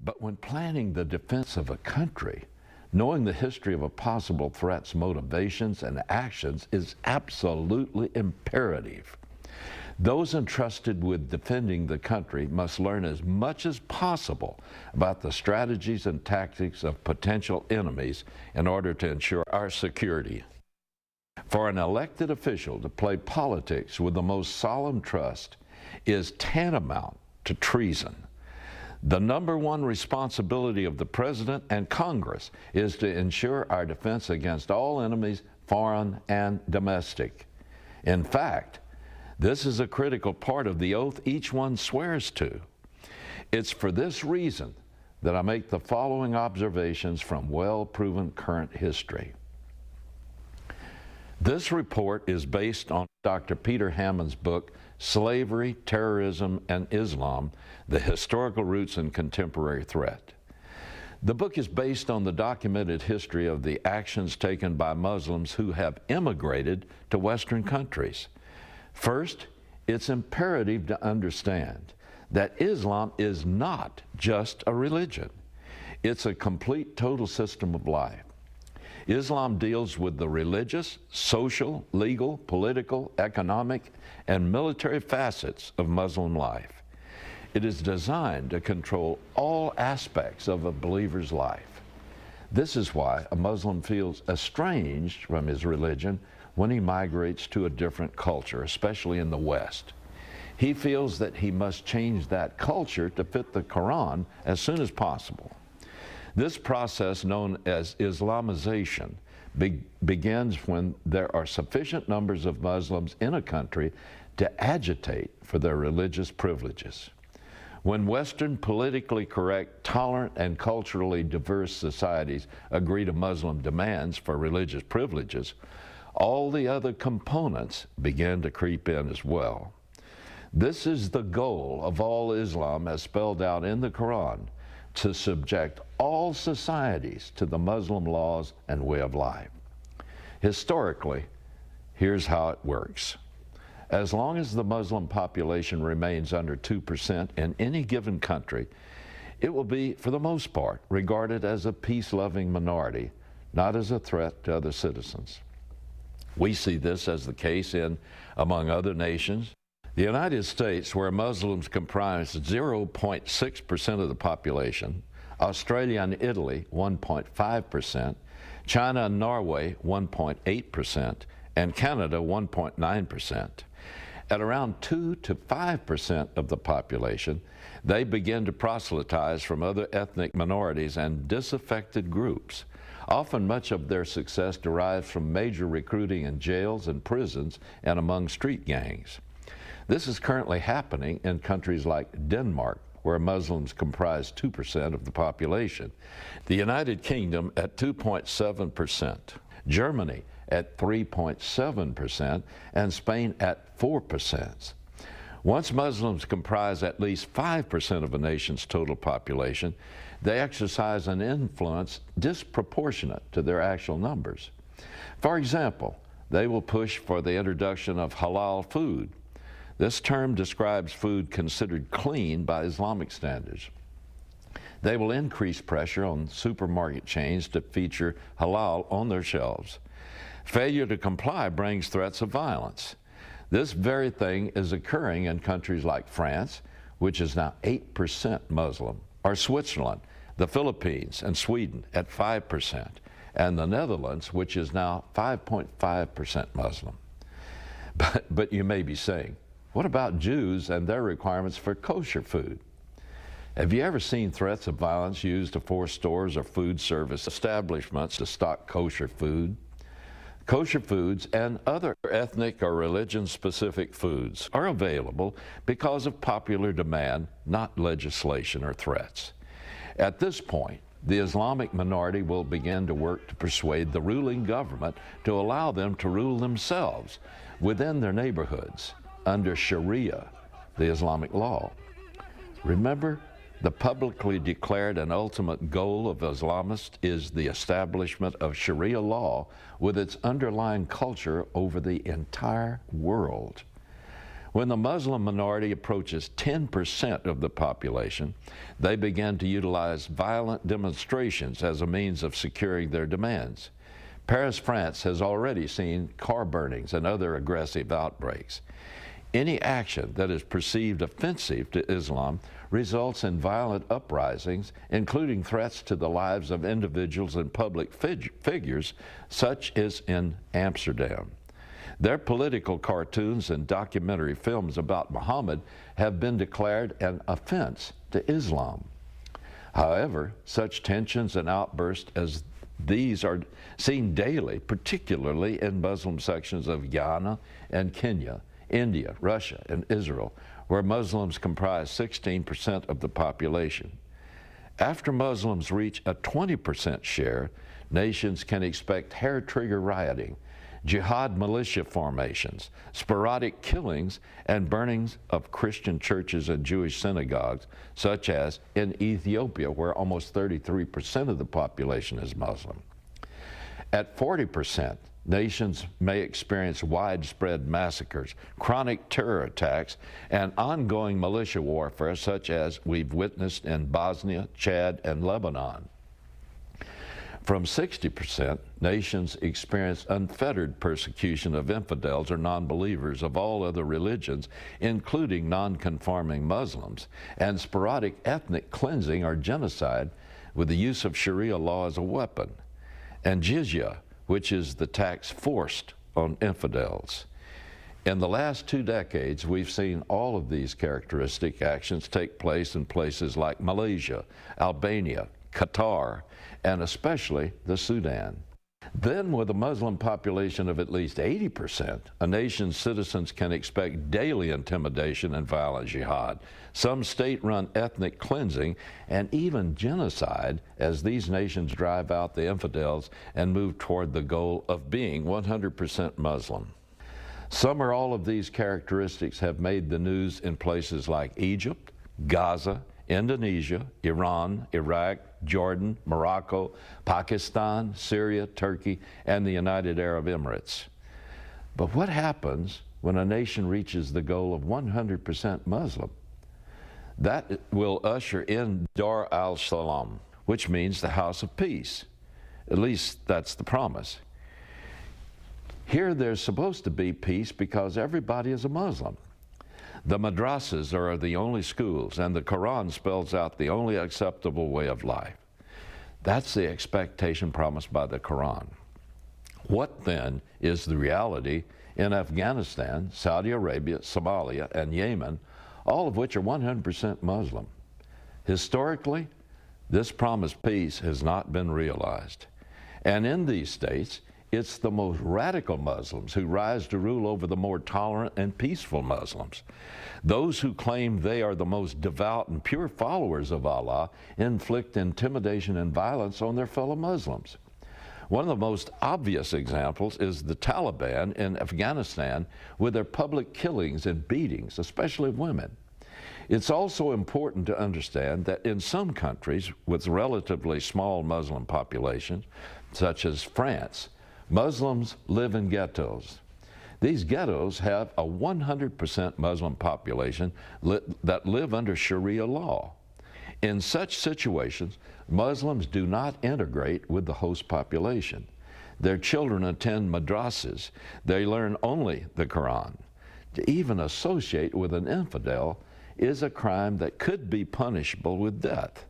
But when planning the defense of a country, knowing the history of a possible threat's motivations and actions is absolutely imperative. Those entrusted with defending the country must learn as much as possible about the strategies and tactics of potential enemies in order to ensure our security. For an elected official to play politics with the most solemn trust is tantamount to treason. The number one responsibility of the President and Congress is to ensure our defense against all enemies, foreign and domestic. In fact, this is a critical part of the oath each one swears to. It's for this reason that I make the following observations from well-proven current history. This report is based on Dr. Peter Hammond's book, Slavery, Terrorism, and Islam, The Historical Roots and Contemporary Threat. The book is based on the documented history of the actions taken by Muslims who have immigrated to Western countries. First, it's imperative to understand that Islam is not just a religion. It's a complete, total system of life. Islam deals with the religious, social, legal, political, economic, and military facets of Muslim life. It is designed to control all aspects of a believer's life. This is why a Muslim feels estranged from his religion when he migrates to a different culture, especially in the West. He feels that he must change that culture to fit the Quran as soon as possible. This process, known as Islamization, begins when there are sufficient numbers of Muslims in a country to agitate for their religious privileges. When Western, politically correct, tolerant, and culturally diverse societies agree to Muslim demands for religious privileges, all the other components begin to creep in as well. This is the goal of all Islam as spelled out in the Quran, to subject all societies to the Muslim laws and way of life. Historically, here's how it works. As long as the Muslim population remains under 2% in any given country, it will be, for the most part, regarded as a peace-loving minority, not as a threat to other citizens. We see this as the case in, among other nations, the United States, where Muslims comprise 0.6% of the population, Australia and Italy, 1.5%, China and Norway, 1.8%, and Canada, 1.9%. At around 2 to 5% of the population, they begin to proselytize from other ethnic minorities and disaffected groups. Often much of their success derives from major recruiting in jails and prisons and among street gangs. This is currently happening in countries like Denmark, where Muslims comprise 2% of the population, the United Kingdom at 2.7%, Germany at 3.7%, and Spain at 4%. Once Muslims comprise at least 5% of a nation's total population, they exercise an influence disproportionate to their actual numbers. For example, they will push for the introduction of halal food. This term describes food considered clean by Islamic standards. They will increase pressure on supermarket chains to feature halal on their shelves. Failure to comply brings threats of violence. This very thing is occurring in countries like France, which is now 8% Muslim, or Switzerland, the Philippines, and Sweden at 5%, and the Netherlands, which is now 5.5% Muslim. But you may be saying, what about Jews and their requirements for kosher food? Have you ever seen threats of violence used to force stores or food service establishments to stock kosher food? Kosher foods and other ethnic or religion-specific foods are available because of popular demand, not legislation or threats. At this point, the Islamic minority will begin to work to persuade the ruling government to allow them to rule themselves within their neighborhoods under Sharia, the Islamic law. Remember, the publicly declared and ultimate goal of Islamists is the establishment of Sharia law with its underlying culture over the entire world. When the Muslim minority approaches 10% of the population, they begin to utilize violent demonstrations as a means of securing their demands. Paris, France has already seen car burnings and other aggressive outbreaks. Any action that is perceived offensive to Islam results in violent uprisings, including threats to the lives of individuals and public figures, such as in Amsterdam. Their political cartoons and documentary films about Muhammad have been declared an offense to Islam. However, such tensions and outbursts as these are seen daily, particularly in Muslim sections of Ghana and Kenya, India, Russia, and Israel, where Muslims comprise 16% of the population. After Muslims reach a 20% share, nations can expect hair-trigger rioting, jihad militia formations, sporadic killings, and burnings of Christian churches and Jewish synagogues, such as in Ethiopia, where almost 33% of the population is Muslim. At 40%, nations may experience widespread massacres, chronic terror attacks, and ongoing militia warfare, such as we've witnessed in Bosnia, Chad, and Lebanon. From 60%, nations experience unfettered persecution of infidels or non-believers of all other religions, including non-conforming Muslims, and sporadic ethnic cleansing or genocide with the use of Sharia law as a weapon, and jizya, which is the tax forced on infidels. In the last 2 decades, we've seen all of these characteristic actions take place in places like Malaysia, Albania, Qatar, and especially the Sudan. Then, with a Muslim population of at least 80%, a nation's citizens can expect daily intimidation and violent jihad, some state-run ethnic cleansing, and even genocide as these nations drive out the infidels and move toward the goal of being 100% Muslim. Some or all of these characteristics have made the news in places like Egypt, Gaza, Indonesia, Iran, Iraq, Jordan, Morocco, Pakistan, Syria, Turkey, and the United Arab Emirates. But what happens when a nation reaches the goal of 100% Muslim? That will usher in Dar al-Salam, which means the house of peace. At least that's the promise. Here there's supposed to be peace because everybody is a Muslim. The madrasas are the only schools, and the Quran spells out the only acceptable way of life. That's the expectation promised by the Quran. What then is the reality in Afghanistan, Saudi Arabia, Somalia, and Yemen, all of which are 100% Muslim? Historically, this promised peace has not been realized. And in these states, it's the most radical Muslims who rise to rule over the more tolerant and peaceful Muslims. Those who claim they are the most devout and pure followers of Allah inflict intimidation and violence on their fellow Muslims. One of the most obvious examples is the Taliban in Afghanistan with their public killings and beatings, especially of women. It's also important to understand that in some countries with relatively small Muslim populations, such as France, Muslims live in ghettos. These ghettos have a 100% Muslim population that live under Sharia law. In such situations, Muslims do not integrate with the host population. Their children attend madrasas. They learn only the Quran. To even associate with an infidel is a crime that could be punishable with death.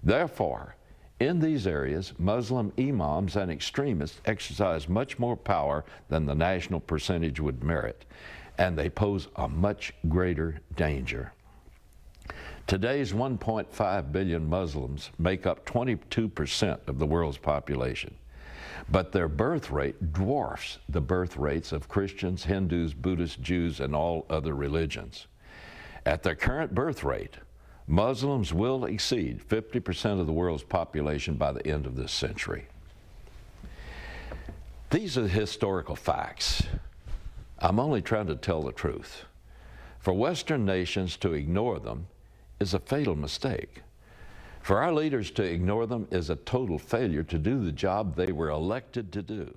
Therefore, in these areas, Muslim imams and extremists exercise much more power than the national percentage would merit, and they pose a much greater danger. Today's 1.5 billion Muslims make up 22% of the world's population, but their birth rate dwarfs the birth rates of Christians, Hindus, Buddhists, Jews, and all other religions. At their current birth rate, Muslims will exceed 50% of the world's population by the end of this century. These are the historical facts. I'm only trying to tell the truth. For Western nations to ignore them is a fatal mistake. For our leaders to ignore them is a total failure to do the job they were elected to do.